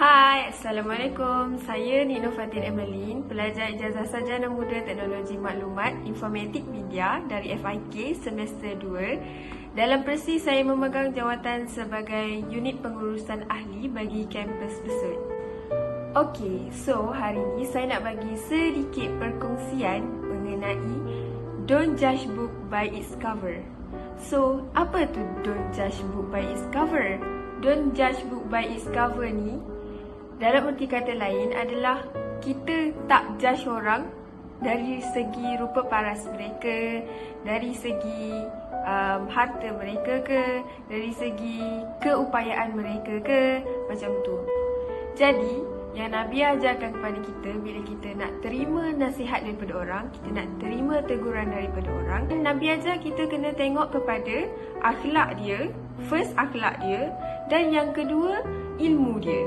Hai, Assalamualaikum. Saya Nino Fatin Emeline, pelajar Ijazah Sarjana Muda Teknologi Maklumat Informatik Media dari FIK semester 2. Dalam Persi, saya memegang jawatan sebagai unit pengurusan ahli bagi kampus Besut. Okey, so hari ini saya nak bagi sedikit perkongsian mengenai Don't Judge Book by its Cover. So, apa tu Don't Judge Book by its Cover? Don't Judge Book by its Cover ni, dalam erti kata lain adalah kita tak judge orang dari segi rupa paras mereka, dari segi harta mereka ke, dari segi keupayaan mereka ke, macam tu. Jadi, yang Nabi ajarkan kepada kita bila kita nak terima nasihat daripada orang, kita nak terima teguran daripada orang, Nabi ajar kita kena tengok kepada akhlak dia, first akhlak dia, dan yang kedua ilmu dia.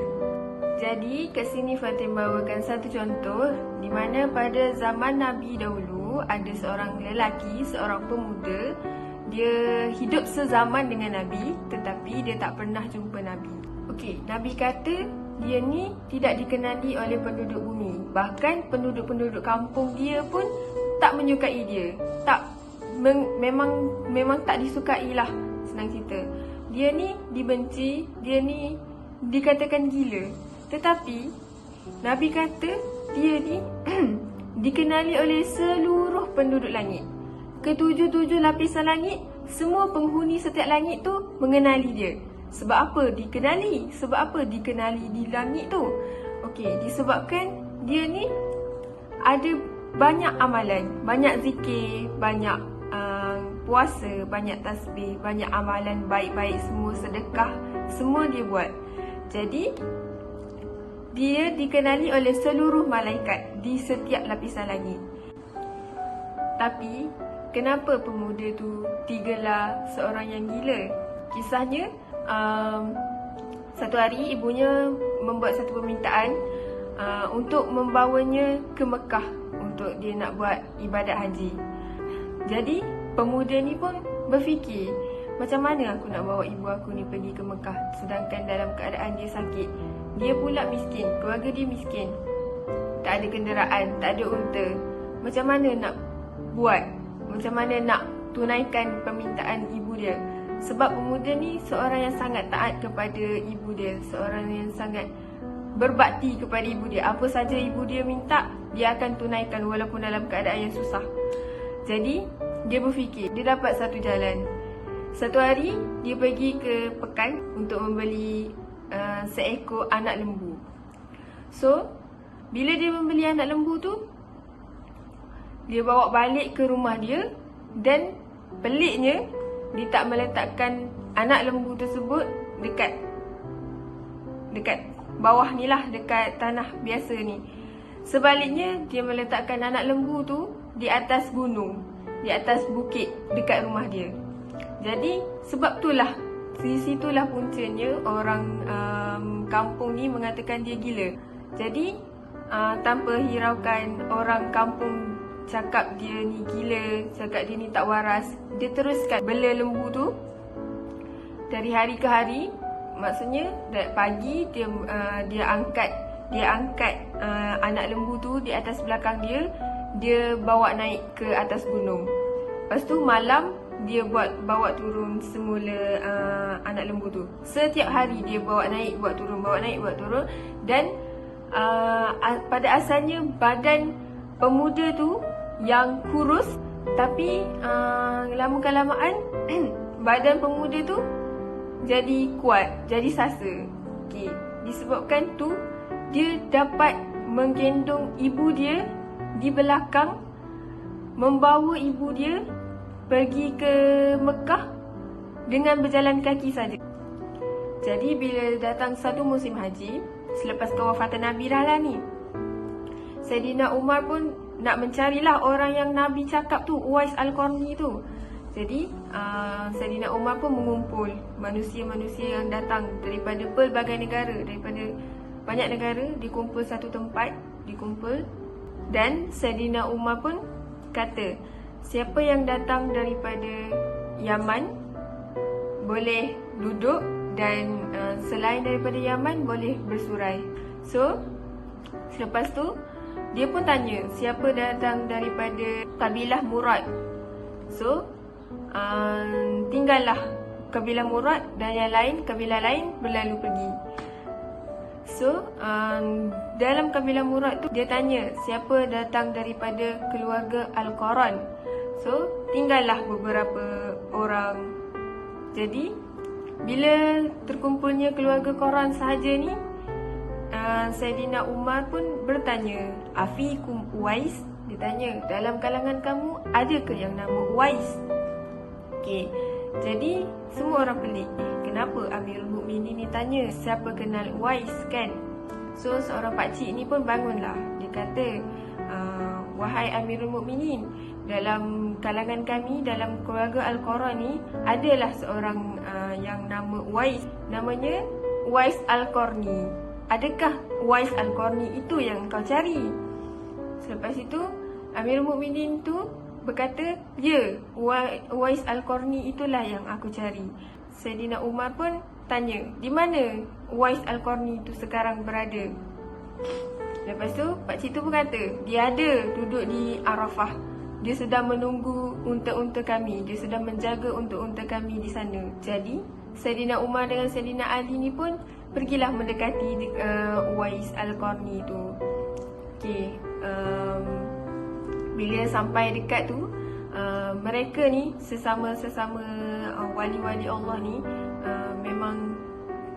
Jadi, kat sini Fatin bawakan satu contoh di mana pada zaman Nabi dahulu ada seorang lelaki, seorang pemuda. Dia hidup sezaman dengan Nabi tetapi dia tak pernah jumpa Nabi. Okey, Nabi kata dia ni tidak dikenali oleh penduduk bumi. Bahkan penduduk-penduduk kampung dia pun tak menyukai dia. Memang tak disukai lah, senang cerita. Dia ni dibenci, dia ni dikatakan gila. Tetapi Nabi kata dia ni dikenali oleh seluruh penduduk langit. Ketujuh-tujuh lapisan langit, semua penghuni setiap langit tu mengenali dia. Sebab apa dikenali? Sebab apa dikenali di langit tu? Okey, disebabkan dia ni ada banyak amalan, banyak zikir, banyak puasa, banyak tasbih, banyak amalan baik-baik, semua sedekah, semua dia buat. Jadi dia dikenali oleh seluruh malaikat di setiap lapisan langit. Tapi, kenapa pemuda tu digelar seorang yang gila? Kisahnya, satu hari ibunya membuat satu permintaan untuk membawanya ke Mekah untuk dia nak buat ibadat haji. Jadi, pemuda ni pun berfikir, macam mana aku nak bawa ibu aku ni pergi ke Mekah sedangkan dalam keadaan dia sakit. Dia pula miskin, keluarga dia miskin. Tak ada kenderaan, tak ada unta. Macam mana nak buat? Macam mana nak tunaikan permintaan ibu dia? Sebab pemuda ni seorang yang sangat taat kepada ibu dia, seorang yang sangat berbakti kepada ibu dia. Apa saja ibu dia minta, dia akan tunaikan walaupun dalam keadaan yang susah. Jadi, dia berfikir, dia dapat satu jalan. Satu hari, dia pergi ke pekan untuk membeli seekor anak lembu. So, bila dia membeli anak lembu tu, dia bawa balik ke rumah dia dan peliknya, dia tak meletakkan anak lembu tersebut dekat bawah ni lah, dekat tanah biasa ni. Sebaliknya, dia meletakkan anak lembu tu di atas gunung, di atas bukit dekat rumah dia. Jadi, sebab itulah, di situlah puncanya orang kampung ni mengatakan dia gila. Jadi, tanpa hiraukan orang kampung cakap dia ni gila, cakap dia ni tak waras, dia teruskan bela lembu tu dari hari ke hari. Maksudnya, dari pagi dia angkat anak lembu tu di atas belakang dia bawa naik ke atas gunung. Lepas tu malam dia bawa turun semula anak lembu tu. Setiap hari dia bawa naik, buat turun. Dan pada asalnya badan pemuda tu yang kurus, tapi lama-kelamaan badan pemuda tu jadi kuat, jadi sasa. Okay. Disebabkan tu dia dapat menggendong ibu dia di belakang, membawa ibu dia pergi ke Mekah dengan berjalan kaki saja. Jadi bila datang satu musim haji, selepas kewafatan Nabi dah lah ni, Sayyidina Umar pun nak mencarilah orang yang Nabi cakap tu, Uwais Al-Qarni tu. Jadi Sayyidina Umar pun mengumpul manusia-manusia yang datang daripada pelbagai negara, daripada banyak negara, dikumpul satu tempat, dan Sayyidina Umar pun kata, siapa yang datang daripada Yaman boleh duduk dan selain daripada Yaman boleh bersurai. So, selepas tu dia pun tanya siapa datang daripada kabilah Murad. So, tinggallah kabilah Murad dan yang lain, kabilah lain berlalu pergi. So, dalam kabilah Murad tu dia tanya siapa datang daripada keluarga Al-Qaran. So, tinggallah beberapa orang. Jadi, bila terkumpulnya keluarga Qaran sahaja ni, Saidina Umar pun bertanya, Afikum Uwais? Dia tanya, dalam kalangan kamu adakah yang nama Uwais? Okey, jadi semua orang pelik. Kenapa Amirul Mukminin ni tanya siapa kenal Uwais kan? So seorang pakcik ni pun bangunlah. Dia kata, wahai Amirul Mukminin, dalam kalangan kami, dalam keluarga Al-Qaran ni adalah seorang yang nama Uwais. Namanya Uwais Al-Qarni. Adakah Uwais Al-Qarni itu yang kau cari? Selepas itu Amirul Mukminin tu berkata, ya, Uwais Al-Qarni itulah yang aku cari. Saidina Umar pun tanya, di mana Uwais Al-Qarni itu sekarang berada? Lepas tu pakcik tu pun kata, dia ada duduk di Arafah. Dia sedang menunggu unta-unta kami. Dia sedang menjaga unta-unta kami di sana. Jadi Saidina Umar dengan Saidina Ali ni pun pergilah mendekati Uwais Al-Qarni tu. Okey, bila sampai dekat tu, mereka ni sesama-sesama wali-wali Allah ni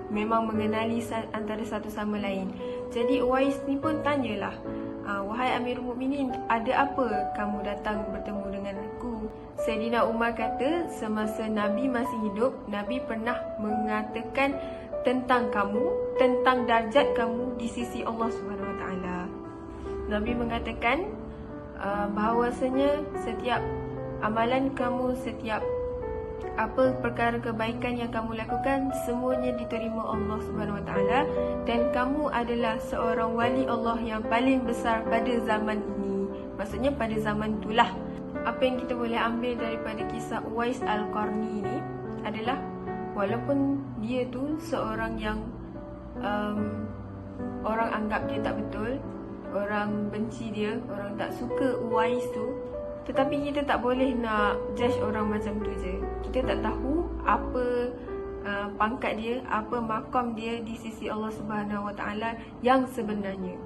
memang mengenali antara satu sama lain. Jadi Uwais ni pun tanyalah, wahai Amirul Mukminin, ada apa kamu datang bertemu dengan aku? Saidina Umar kata, semasa Nabi masih hidup, Nabi pernah mengatakan tentang kamu, tentang darjat kamu di sisi Allah Subhanahu Wa Taala. Nabi mengatakan bahawasanya setiap amalan kamu, setiap apa perkara kebaikan yang kamu lakukan, semuanya diterima Allah Subhanahu Wa Taala, dan kamu adalah seorang wali Allah yang paling besar pada zaman ini. Maksudnya pada zaman itulah. Apa yang kita boleh ambil daripada kisah Uwais Al-Qarni ni adalah, walaupun dia tu seorang yang orang anggap dia tak betul, orang benci dia, orang tak suka Uwais tu, tetapi kita tak boleh nak judge orang macam tu je. Kita tak tahu apa pangkat dia, apa makam dia di sisi Allah Subhanahu Wa Taala yang sebenarnya.